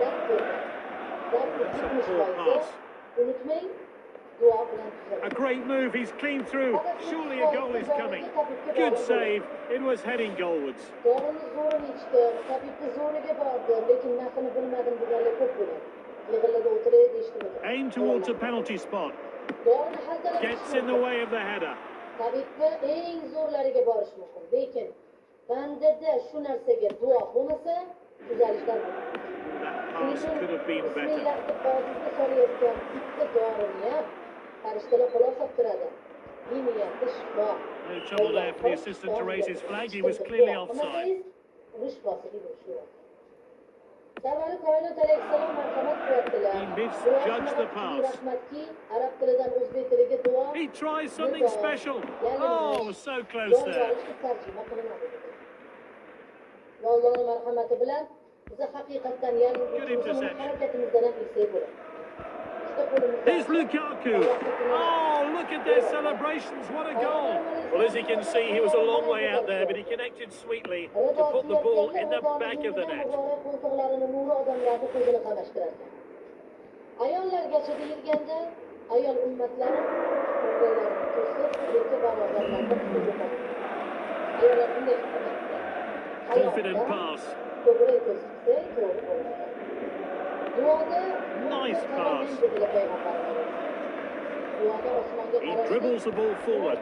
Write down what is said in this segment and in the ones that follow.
That's a poor pass. A great move, he's clean through. Surely a goal is coming. Good save, it was heading goalwards. Aim towards a penalty spot. Gets in the way of the header. That pass could have been better. No trouble there for the assistant to raise his flag. He was clearly offside. He misjudged the pass. He tries something special. Oh, so close there. Good interception. Here's Lukaku. Oh, look at their celebrations. What a goal. Well, as you can see, he was a long way out there, but he connected sweetly to put the ball in the back of the net. Confident pass. Nice pass. He dribbles the ball forward.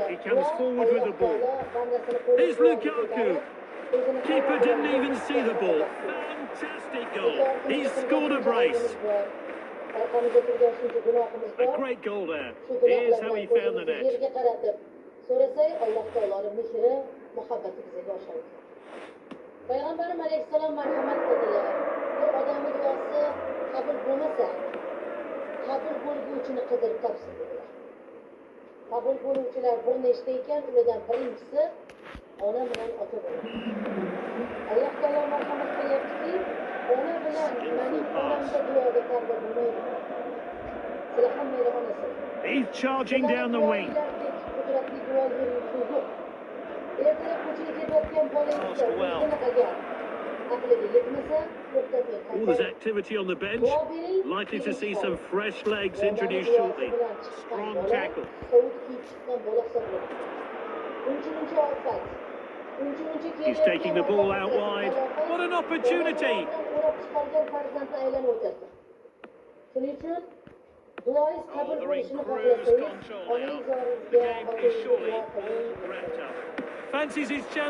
He comes forward with the ball. Here's Lukaku. Keeper didn't even see the ball. Fantastic goal. He's scored a brace. A great goal there. Here's how he found the net. Payg'ambarim alayhissalom marhamat qildilar. Bir odamning duosi qabul bo'lmasa, qabul bo'lguvchini qidirib topsin dedilar. Qabul bo'luvchilar bir nechta ekan, ulardan birinchisi ona bilan ota bo'ladi. Alloh taolo marhamat qilyaptiki, ona bilan mening onamda duoga qabul bo'lmaydi. Sizlar hammalar onasiz. He's charging down the wing. All this activity on the bench. Likely to see some fresh legs introduced shortly. Strong tackle. He's taking the ball out wide. What an opportunity! Oh, they're in cruise control now. The game is surely all wrapped up. Fancies his chance.